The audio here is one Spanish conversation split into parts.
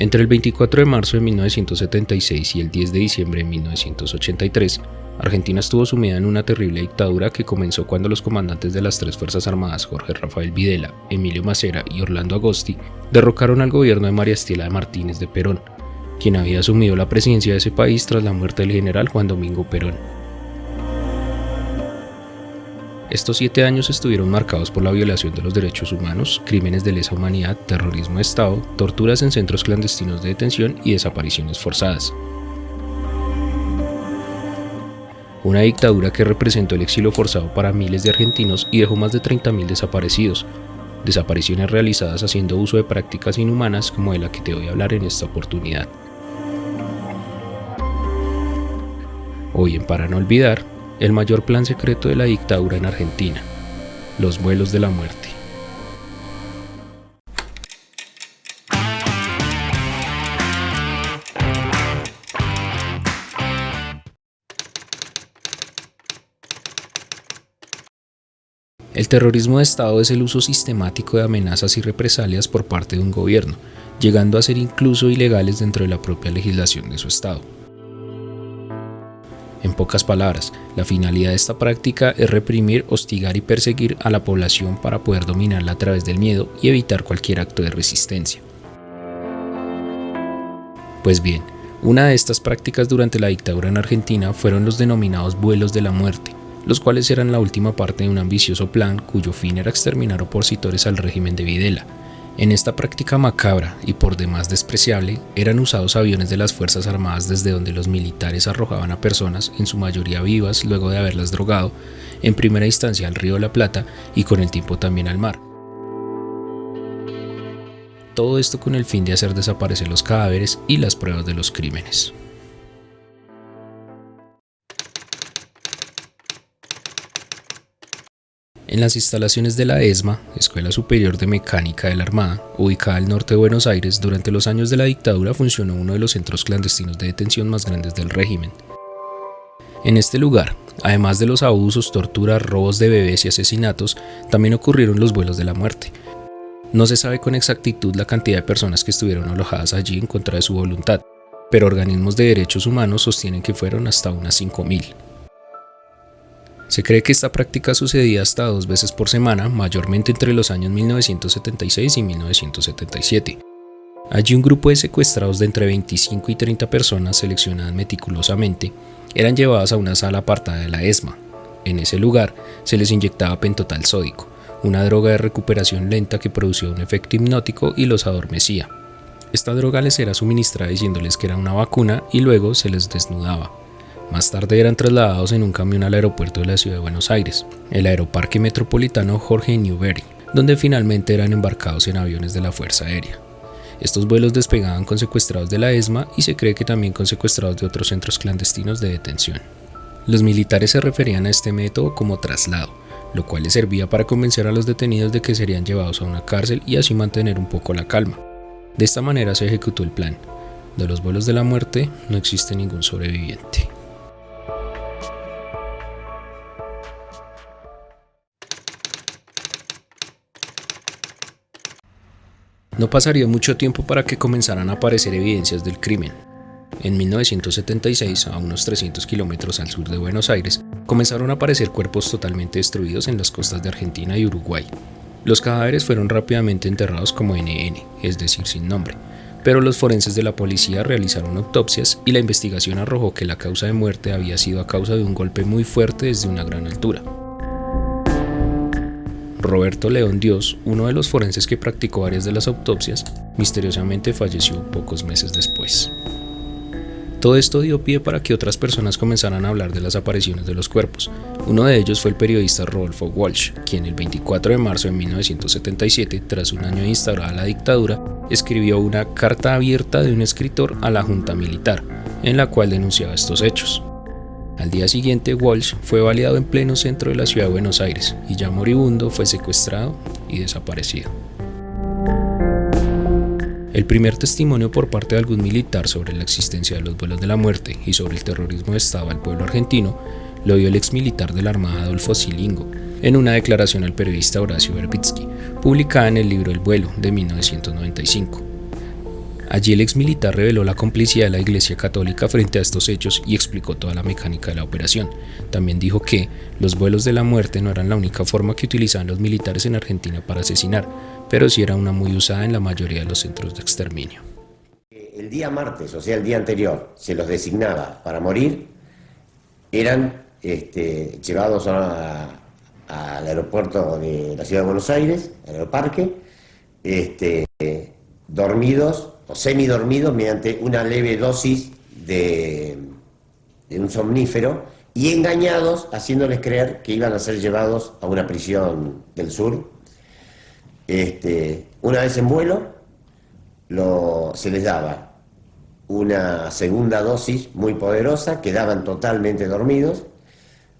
Entre el 24 de marzo de 1976 y el 10 de diciembre de 1983, Argentina estuvo sumida en una terrible dictadura que comenzó cuando los comandantes de las tres Fuerzas Armadas, Jorge Rafael Videla, Emilio Macera y Orlando Agosti, derrocaron al gobierno de María Estela Martínez de Perón, quien había asumido la presidencia de ese país tras la muerte del general Juan Domingo Perón. Estos 7 años estuvieron marcados por la violación de los derechos humanos, crímenes de lesa humanidad, terrorismo de Estado, torturas en centros clandestinos de detención y desapariciones forzadas. Una dictadura que representó el exilio forzado para miles de argentinos y dejó más de 30.000 desaparecidos, desapariciones realizadas haciendo uso de prácticas inhumanas como de la que te voy a hablar en esta oportunidad. Hoy en Para No Olvidar, el mayor plan secreto de la dictadura en Argentina, los vuelos de la muerte. El terrorismo de Estado es el uso sistemático de amenazas y represalias por parte de un gobierno, llegando a ser incluso ilegales dentro de la propia legislación de su Estado. En pocas palabras, la finalidad de esta práctica es reprimir, hostigar y perseguir a la población para poder dominarla a través del miedo y evitar cualquier acto de resistencia. Pues bien, una de estas prácticas durante la dictadura en Argentina fueron los denominados vuelos de la muerte, los cuales eran la última parte de un ambicioso plan cuyo fin era exterminar opositores al régimen de Videla. En esta práctica macabra y por demás despreciable, eran usados aviones de las Fuerzas Armadas desde donde los militares arrojaban a personas, en su mayoría vivas luego de haberlas drogado, en primera instancia al Río de la Plata y con el tiempo también al mar. Todo esto con el fin de hacer desaparecer los cadáveres y las pruebas de los crímenes. En las instalaciones de la ESMA, Escuela Superior de Mecánica de la Armada, ubicada al norte de Buenos Aires, durante los años de la dictadura funcionó uno de los centros clandestinos de detención más grandes del régimen. En este lugar, además de los abusos, torturas, robos de bebés y asesinatos, también ocurrieron los vuelos de la muerte. No se sabe con exactitud la cantidad de personas que estuvieron alojadas allí en contra de su voluntad, pero organismos de derechos humanos sostienen que fueron hasta unas 5.000. Se cree que esta práctica sucedía hasta 2 veces por semana, mayormente entre los años 1976 y 1977. Allí un grupo de secuestrados de entre 25 y 30 personas, seleccionadas meticulosamente, eran llevadas a una sala apartada de la ESMA. En ese lugar se les inyectaba pentotal sódico, una droga de recuperación lenta que producía un efecto hipnótico y los adormecía. Esta droga les era suministrada diciéndoles que era una vacuna y luego se les desnudaba. Más tarde eran trasladados en un camión al aeropuerto de la ciudad de Buenos Aires, el Aeroparque Metropolitano Jorge Newbery, donde finalmente eran embarcados en aviones de la Fuerza Aérea. Estos vuelos despegaban con secuestrados de la ESMA y se cree que también con secuestrados de otros centros clandestinos de detención. Los militares se referían a este método como traslado, lo cual les servía para convencer a los detenidos de que serían llevados a una cárcel y así mantener un poco la calma. De esta manera se ejecutó el plan. De los vuelos de la muerte no existe ningún sobreviviente. No pasaría mucho tiempo para que comenzaran a aparecer evidencias del crimen. En 1976, a unos 300 kilómetros al sur de Buenos Aires, comenzaron a aparecer cuerpos totalmente destruidos en las costas de Argentina y Uruguay. Los cadáveres fueron rápidamente enterrados como NN, es decir, sin nombre, pero los forenses de la policía realizaron autopsias y la investigación arrojó que la causa de muerte había sido a causa de un golpe muy fuerte desde una gran altura. Roberto León Dios, uno de los forenses que practicó varias de las autopsias, misteriosamente falleció pocos meses después. Todo esto dio pie para que otras personas comenzaran a hablar de las apariciones de los cuerpos. Uno de ellos fue el periodista Rodolfo Walsh, quien el 24 de marzo de 1977, tras un año de instaurada la dictadura, escribió una carta abierta de un escritor a la Junta Militar, en la cual denunciaba estos hechos. Al día siguiente, Walsh fue baleado en pleno centro de la ciudad de Buenos Aires y ya moribundo fue secuestrado y desaparecido. El primer testimonio por parte de algún militar sobre la existencia de los vuelos de la muerte y sobre el terrorismo de Estado al pueblo argentino lo dio el exmilitar de la Armada Adolfo Silingo en una declaración al periodista Horacio Verbitsky, publicada en el libro El vuelo de 1995. Allí el exmilitar reveló la complicidad de la Iglesia Católica frente a estos hechos y explicó toda la mecánica de la operación. También dijo que los vuelos de la muerte no eran la única forma que utilizaban los militares en Argentina para asesinar, pero sí era una muy usada en la mayoría de los centros de exterminio. El día martes, o sea el día anterior, se los designaba para morir, eran llevados al aeropuerto de la ciudad de Buenos Aires, al aeroparque, dormidos o semidormidos mediante una leve dosis de un somnífero y engañados, haciéndoles creer que iban a ser llevados a una prisión del sur. Una vez en vuelo, se les daba una segunda dosis muy poderosa, quedaban totalmente dormidos,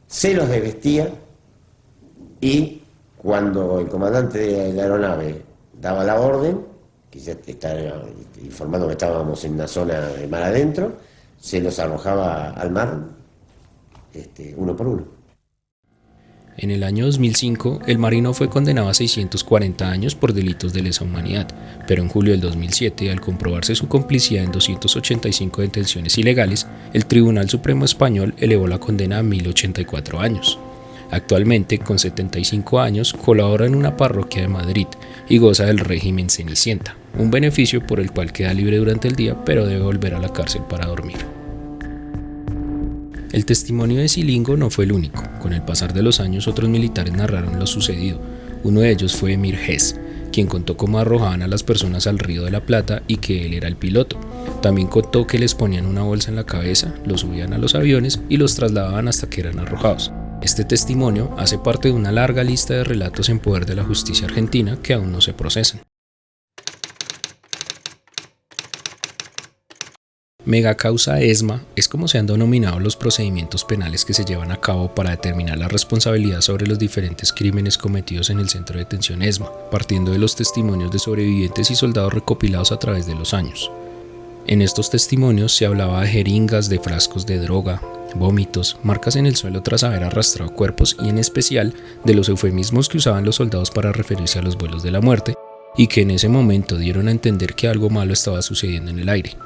se los desvestía y cuando el comandante de la aeronave daba la orden, que ya estaba informando que estábamos en una zona de mar adentro, se los arrojaba al mar uno por uno. En el año 2005, el marino fue condenado a 640 años por delitos de lesa humanidad, pero en julio del 2007, al comprobarse su complicidad en 285 detenciones ilegales, el Tribunal Supremo Español elevó la condena a 1084 años. Actualmente, con 75 años, colabora en una parroquia de Madrid y goza del régimen Cenicienta, un beneficio por el cual queda libre durante el día, pero debe volver a la cárcel para dormir. El testimonio de Silingo no fue el único. Con el pasar de los años, otros militares narraron lo sucedido. Uno de ellos fue Emir Hess, quien contó cómo arrojaban a las personas al Río de la Plata y que él era el piloto. También contó que les ponían una bolsa en la cabeza, los subían a los aviones y los trasladaban hasta que eran arrojados. Este testimonio hace parte de una larga lista de relatos en poder de la justicia argentina que aún no se procesan. Megacausa ESMA es como se han denominado los procedimientos penales que se llevan a cabo para determinar la responsabilidad sobre los diferentes crímenes cometidos en el centro de detención ESMA, partiendo de los testimonios de sobrevivientes y soldados recopilados a través de los años. En estos testimonios se hablaba de jeringas, de frascos de droga, vómitos, marcas en el suelo tras haber arrastrado cuerpos y en especial de los eufemismos que usaban los soldados para referirse a los vuelos de la muerte y que en ese momento dieron a entender que algo malo estaba sucediendo en el aire.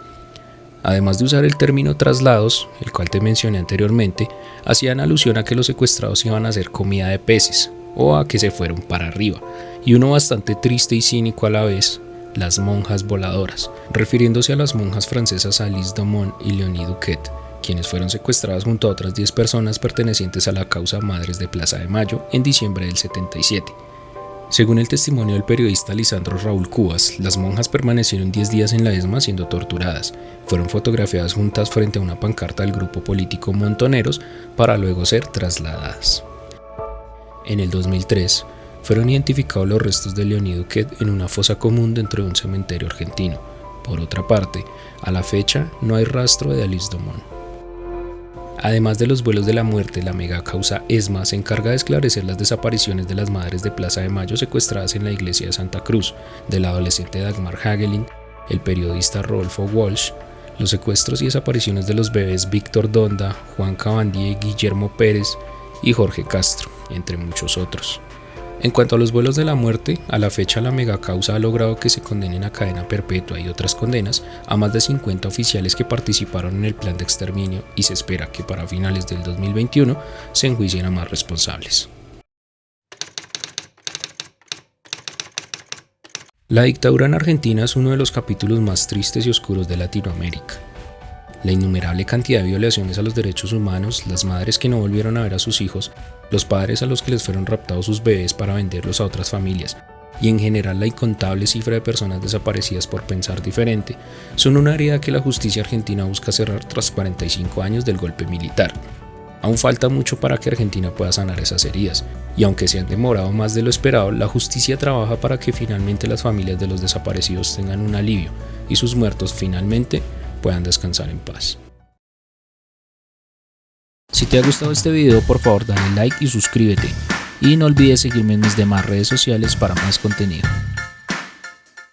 Además de usar el término traslados, el cual te mencioné anteriormente, hacían alusión a que los secuestrados iban a hacer comida de peces o a que se fueron para arriba, y uno bastante triste y cínico a la vez, las monjas voladoras, refiriéndose a las monjas francesas Alice Domon y Léonie Duquet, quienes fueron secuestradas junto a otras 10 personas pertenecientes a la causa Madres de Plaza de Mayo en diciembre del 77. Según el testimonio del periodista Lisandro Raúl Cubas, las monjas permanecieron 10 días en la ESMA siendo torturadas. Fueron fotografiadas juntas frente a una pancarta del grupo político Montoneros para luego ser trasladadas. En el 2003, fueron identificados los restos de Léonie Duquet en una fosa común dentro de un cementerio argentino. Por otra parte, a la fecha no hay rastro de Alice Domon. Además de los vuelos de la muerte, la megacausa ESMA se encarga de esclarecer las desapariciones de las madres de Plaza de Mayo secuestradas en la iglesia de Santa Cruz, de la adolescente Dagmar Hagelin, el periodista Rodolfo Walsh, los secuestros y desapariciones de los bebés Víctor Donda, Juan Cabandier, Guillermo Pérez y Jorge Castro, entre muchos otros. En cuanto a los vuelos de la muerte, a la fecha la megacausa ha logrado que se condenen a cadena perpetua y otras condenas a más de 50 oficiales que participaron en el plan de exterminio y se espera que para finales del 2021 se enjuicien a más responsables. La dictadura en Argentina es uno de los capítulos más tristes y oscuros de Latinoamérica. La innumerable cantidad de violaciones a los derechos humanos, las madres que no volvieron a ver a sus hijos, los padres a los que les fueron raptados sus bebés para venderlos a otras familias, y en general la incontable cifra de personas desaparecidas por pensar diferente, son una herida que la justicia argentina busca cerrar tras 45 años del golpe militar. Aún falta mucho para que Argentina pueda sanar esas heridas, y aunque se han demorado más de lo esperado, la justicia trabaja para que finalmente las familias de los desaparecidos tengan un alivio y sus muertos finalmente puedan descansar en paz. Si te ha gustado este video, por favor dale like y suscríbete. Y no olvides seguirme en mis demás redes sociales para más contenido.